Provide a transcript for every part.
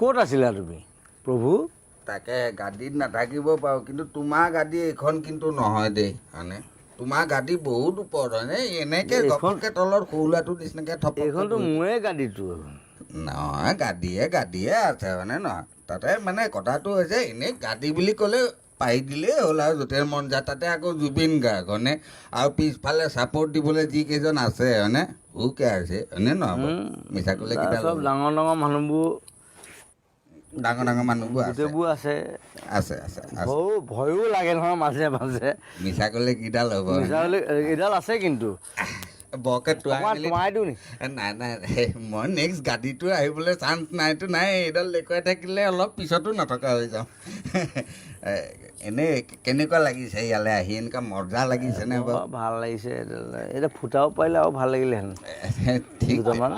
ক'ত আছিলা তুমি প্ৰভু? তাকে গাদীত নাথাকিব পাৰোঁ, কিন্তু তোমাৰ গাদী এইখন কিন্তু নহয় দেই। মানে তোমাৰ গাদী বহুত ওপৰত হয়নে? এনেকৈ ঘপককৈ তলত সৰু ল'ৰাটোৰ নিচিনাকৈ এইখনতো থপককৈ মোৰে গাড়ীটো। নহয়, গাদীয়ে আছে মানে নহয়। তাতে মানে কথাটো হৈছে এনেই গাদী বুলি ক'লে পাৰি দিলেই হ'ল আৰু য'তে মন যায়। তাতে আকৌ জুবিন গাৰ্গ হয়নে? আৰু পিছফালে ছাপৰ্ট দিবলৈ যিকেইজন আছে হয়নে? হু কেয়াৰছে হয়নে নহয় বাৰু? মিছা ক'লে কিডাল চব হ'ব? ডাঙৰ ডাঙৰ মানুহবোৰ ডাঙৰ মানুহবোৰ আছে, গোটেইবোৰ আছে। আছে আছে আছে। ভয়ো লাগে নহয় মাজে মাজে। মিছা ক'লে কিডাল হ'ব? মিছা বুলি এইডাল আছে কিন্তু বৰকে অকণমান সোমাই দিওঁ নি? নাই মই নেক্সট গাড়ীটো আহিবলৈ চান্স নাইতো নাই। এইডাল দেখুৱাই থাকিলে অলপ পিছতো নথকা হৈ যাওঁ। এনেই কেনেকুৱা লাগিছে ইয়ালৈ আহি? এনেকুৱা মজা লাগিছেনে বাৰু? ভাল লাগিছে। এতিয়া ফুটাব পাৰিলে আৰু ভাল লাগিলেহেঁতেন ঠিক দুটামান।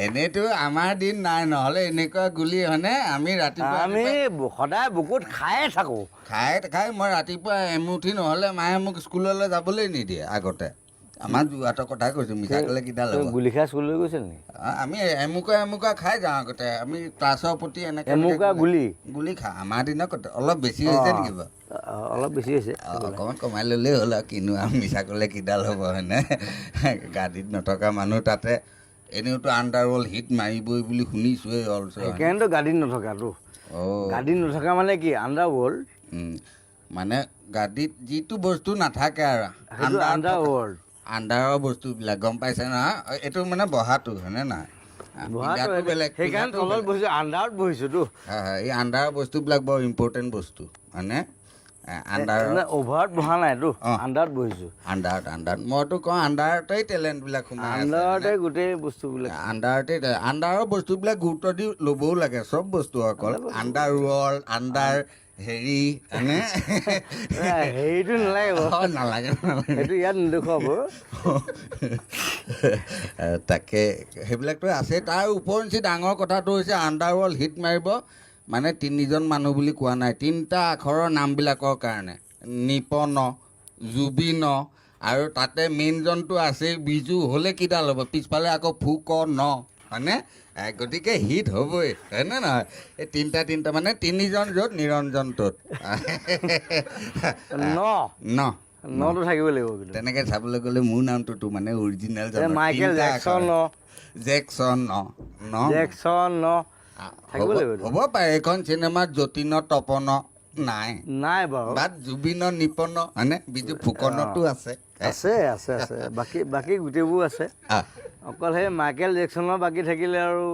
এনেইতো আমাৰ দিন নাই, নহ'লে এনেকুৱা গুলি হয়নে? আমি আমি সদায় বুকুত খায়ে থাকোঁ। খাই মই ৰাতিপুৱা এমুঠি নহ'লে মায়ে মোক স্কুললৈ যাবলৈ নিদিয়ে আগতে। আমাৰ যোৰহাটৰ কথা কৈছোঁ, মিছা ক'লে কিডাল হ'ব? গুলি খাই স্কুললৈ গৈছিল নেকি? আমি এমুকা খাই যাওঁ আগতে। আমি ক্লাছৰ প্ৰতি এনেকৈ এমুকা গুলি খাওঁ। আমাৰ দিনত অলপ বেছি হৈছে নেকি বাৰু? অলপ বেছি হৈছে। অকণমান কমাই ল'লেই হ'ল আৰু কিনো আৰু মিছা ক'লে কিডাল হ'ব হয়নে? গাড়ীত নথকা মানুহ তাতে এনেওতো আণ্ডাৰৱৰ্ল্ড হিট মাৰিবই বুলি শুনিছোঁৱেই অলছ। সেইকাৰণেতো গাড়ীত নথকাটো। গাড়ীত নথকা মানে কি আণ্ডাৰৱৰ্ল্ড। মানে গাড়ীত যিটো বস্তু নাথাকে আৰু আণ্ডাৰৰ বস্তুবিলাক গম পাইছে নহয়? এইটো মানে বহাটো হয়নে নহয়? বেলেগ। সেইকাৰণে তলত বহিছোঁ, আণ্ডাৰত বহিছোঁতো। হয়, এই আণ্ডাৰৰ বস্তুবিলাক বৰ ইম্পৰ্টেণ্ট বস্তু হয়নে? অভাৰত বহা নাইতো, আণ্ডাৰত বহিছোঁ। আণ্ডাৰত মইতো কওঁ আণ্ডাৰতেই টেলেণ্টবিলাক সোমাই আছে। আণ্ডাৰতে গোটেই বস্তুবিলাক। আণ্ডাৰৰ বস্তুবিলাক গুৰুত্ব দি ল'বও লাগে। চব বস্তু অকল আণ্ডাৰ ৱৰ্ল্ড, আণ্ডাৰ হেৰি হয়নে? হেৰিটো নালাগে সেইটো ইয়াত নেদেখুৱাব। তাকে সেইবিলাকতো আছে। তাৰ ওপৰঞ্চি ডাঙৰ কথাটো হৈছে আণ্ডাৰৱৰ্ল্ড হিট মাৰিব মানে 3জন মানুহ বুলি কোৱা নাই, 3টা আখৰৰ নামবিলাকৰ কাৰণে। নিপন, জুবিন আৰু তাতে মেইনজনটো আছেই বিজু। হ'লে কিডাল হ'ব? পিছফালে আকৌ ফুকন হয়নে? গতিকে হিট হ'বই হয়নে নহয়? এই তিনিটা মানে 3জন য'ত নিৰঞ্জন ত'ত নটো থাকিব লাগিব। কিন্তু তেনেকৈ চাবলৈ গ'লে মোৰ নামটোতো মানে অৰিজিনেল মাইকেল জেকচন হ'ব পাৰে। এইখন চিনেমাত যতীন তপন নাই বাৰু। বাট জুবিন নিপন হয়নে? বিজু ফুকনতো আছে। বাকী গোটেইবোৰ আছে। অকল সেই মাইকেল জেকচনৰ বাকী থাকিলে আৰু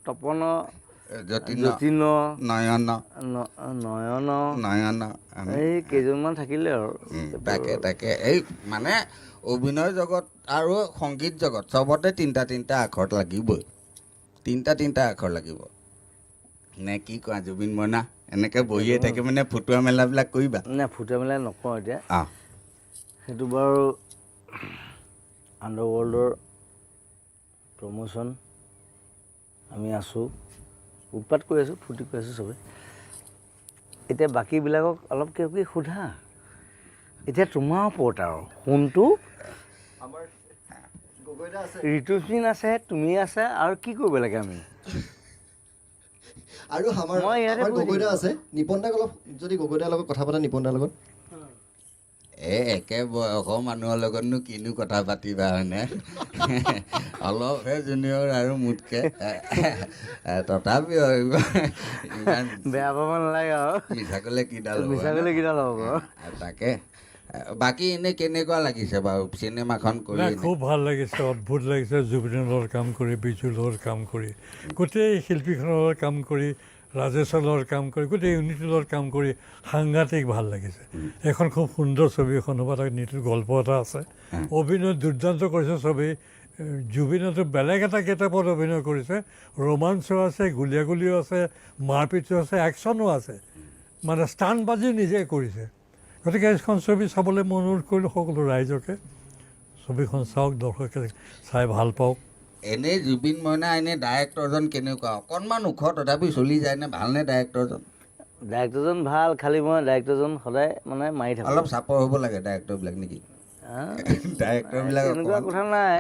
তপন, যতীন, নয়ন এই কেইজনমান থাকিলে আৰু। তাকে এই মানে অভিনয় জগত আৰু সংগীত জগত চবতে 3টা আখৰ লাগিবই। 3টা আখৰ লাগিব নে কি কোৱা জুবিন মইনা? এনেকৈ বহিয়ে থাকে মানে ফুটোৱা মেলাবিলাক কৰিবা? ফুটোৱা মেলা নকওঁ এতিয়া। সেইটো বাৰু আণ্ডাৰৱৰ্ল্ডৰ প্ৰমোশ্যন আমি আছোঁ, উৎপাত কৰি আছোঁ, ফূৰ্তি কৰি আছোঁ চবেই। এতিয়া বাকীবিলাকক অলপ কিবা কিবি সোধা। এতিয়া তোমাৰ ওপৰত আৰু কোনটো ঋতুস্মিন আছে, তুমি আছে আৰু কি কৰিব লাগে আমি? আৰু আমাৰ গগৈদা আছে। নিপন দাক অলপ যদি গগৈদাৰ লগত কথা পাতা, নিপন দাৰ লগত। একে বয়সৰ মানুহৰ লগতনো কিনো কথা পাতিবা হয়নে? অলপহে জুনিয়ৰ আৰু মোতকৈ তথাপিও ইমান বেয়া পাব নালাগে আৰু। মিছা ক'লে কিডাল হ'ব। তাকে বাকী এনেই কেনেকুৱা লাগিছে বাৰু চিনেমাখন কৰি? খুব ভাল লাগিছে, অদ্ভুত লাগিছে। জুবিনৰ লগত কাম কৰি, বিজুৰ লগত কাম কৰি, গোটেই শিল্পীখনৰ লগত কাম কৰি, ৰাজেশৰ লগত কাম কৰি, গোটেই ইউনিটিৰ লগত কাম কৰি সাংঘাতিক ভাল লাগিছে। এখন খুব সুন্দৰ ছবি এখন হ'ব। তাত নীতিৰ গল্প এটা আছে। অভিনয় দুৰ্দান্ত কৰিছে ছবি। জুবিনতো বেলেগ এটা গেটআপত অভিনয় কৰিছে। ৰোমাঞ্চো আছে, গুলীয়াগুলিও আছে, মাৰপিটো আছে, একশ্যনো আছে, মানে ষ্টাণ্টবাজিও নিজে কৰিছে। গতিকে এইখন ছবি চাবলৈ মই অনুৰোধ কৰিলোঁ সকলো ৰাইজকে। ছবিখন চাওক, দৰ্শকে চাই ভাল পাওক। এনেই জুবিন মইনা এনেই ডাইৰেক্টৰজন কেনেকুৱা? অকণমান ওখ তথাপি চলি যায়নে? ভালনে ডাইৰেক্টৰজন? ডাইৰেক্টৰজন ভাল, খালি মই ডাইৰেক্টৰজন সদায় মানে মাৰি থাকোঁ। অলপ চাপৰ হ'ব লাগে ডাইৰেক্টৰবিলাক নেকি? ডাইৰেক্টৰবিলাক তেনেকুৱা কথা নাই,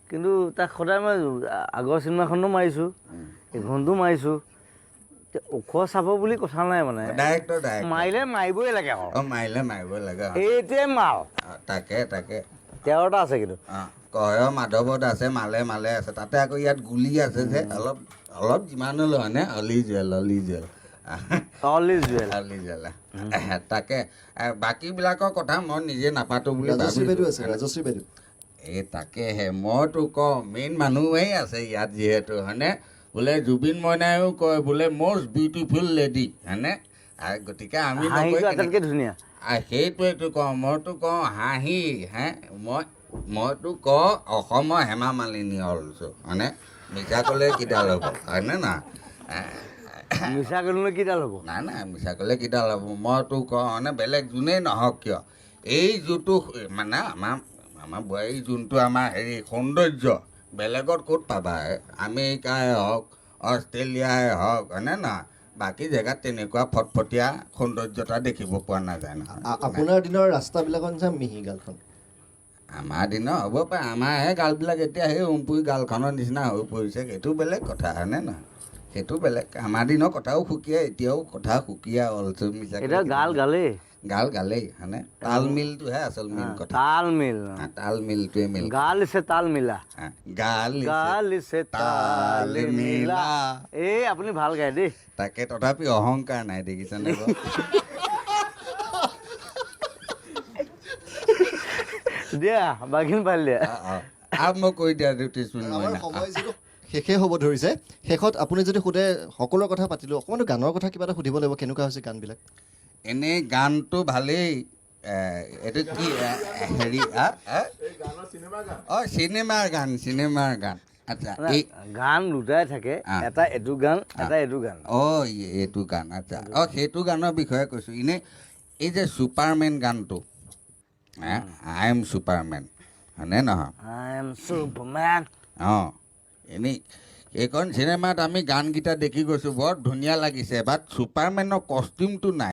কিন্তু তাক সদায় মই আগৰ চিনেমাখনো মাৰিছোঁ, এইখনতো মাৰিছোঁ, ওখ চাব বুলি কথা নাই মানে ডাইৰেক্টৰ মাৰিলে মাৰিবই লাগে আৰু অঁ মাৰিলে মাৰিব লাগে এইটোৱে মাল তাকে তাকে 13টা আছে কিন্তু অঁ কয় মাধৱত আছে মালে মালে আছে তাতে আকৌ ইয়াত গুলি আছে যে অলপ অলপ যিমান হ'লেও হয়নে অলি জুৱেল অলি জুৱেল অলি জুৱেল তাকে বাকীবিলাকৰ কথা মই নিজে নাপাতো বুলি ৰাজশ্ৰী ভাবিছোঁ। বাইদেউ আছে ৰাজশ্ৰী বাইদেউ এই তাকেহে মইতো কওঁ মেইন মানুহেই আছে ইয়াত যিহেতু হয়নে বোলে জুবিন মইনায়ো কয় বোলে মষ্ট বিউটিফুল লেডি হয়নে গতিকে আমি নকয় হাঁহিটো কেনেকৈ? আটাইতকৈ ধুনীয়া সেইটোৱেতো কওঁ মইতো কওঁ হাঁহি মইতো কওঁ অসমৰ হেমা মালিনী অলছো হয়নে মিছা ক'লে কিডাল হ'ব হয়নে না মিছা কৰিলে কিডাল হ'ব নাই নাই মিছা ক'লে কিডাল হ'ব মইতো কওঁ মানে বেলেগ যোনেই নহওক কিয় এই যোনটো মানে আমাৰ বোৱাৰী যোনটো আমাৰ হেৰি সৌন্দৰ্য বেলেগত ক'ত পাবা আমেৰিকাই হওক অষ্ট্ৰেলিয়াই হওক হয়নে নহয় বাকী জেগাত তেনেকুৱা ফটফটীয়া সৌন্দৰ্যতা দেখিব পোৱা নাযায় নহয় আপোনাৰ দিনৰ ৰাস্তাবিলাকত নিচিনা মিহি গালখন আমাৰ দিনৰ হ'ব পাৰে আমাৰহে গালবিলাক এতিয়া সেই উমপুৰি গালখনৰ নিচিনা হৈ পৰিছে সেইটো বেলেগ কথা হয়নে নহয় সেইটো বেলেগ আমাৰ দিনৰ কথাও সুকীয়া এতিয়াও কথা সুকীয়া অলছো মিছা এতিয়া গাল গালেই গালেই হয়নে তাল মিলটোহে আচল মেইন কথা তাল মিল তাল মিলটোৱে মিল গাল ইছে তাল মিলা গাল ইছে তাল মিলা এই আপুনি ভাল গায় দেই তাকে তথাপি অহংকাৰ নাই দেখিছেনে বাৰু দিয়া বাঘিন পাল দিয়া আৰু মই কৈ দিয়া জ্যোতিষমণি আমাৰ মইনা সময় যিটো শেষেই হ'ব ধৰিছে শেষত আপুনি যদি সোধে সকলোৰে কথা পাতিলোঁ অকণমান গানৰ কথা কিবা এটা সুধিব লাগিব কেনেকুৱা হৈছে গানবিলাক এনেই গানটো ভালেই এইটো কি হেৰি অঁ চিনেমাৰ গান আচ্ছা এই গান দুটাই থাকে এটা এইটো গান এটা এইটো গান অঁ এইটো গান আচ্ছা অঁ সেইটো গানৰ বিষয়ে কৈছোঁ এনেই এই যে ছুপাৰমেন গানটো আই এম ছুপাৰমেন হয়নে নহয় আই এম ছুপাৰমেন অঁ এনেই এইখন চিনেমাত আমি গানকেইটা দেখি গৈছোঁ বৰ ধুনীয়া লাগিছে বাট ছুপাৰমেনৰ কষ্টিউমটো নাই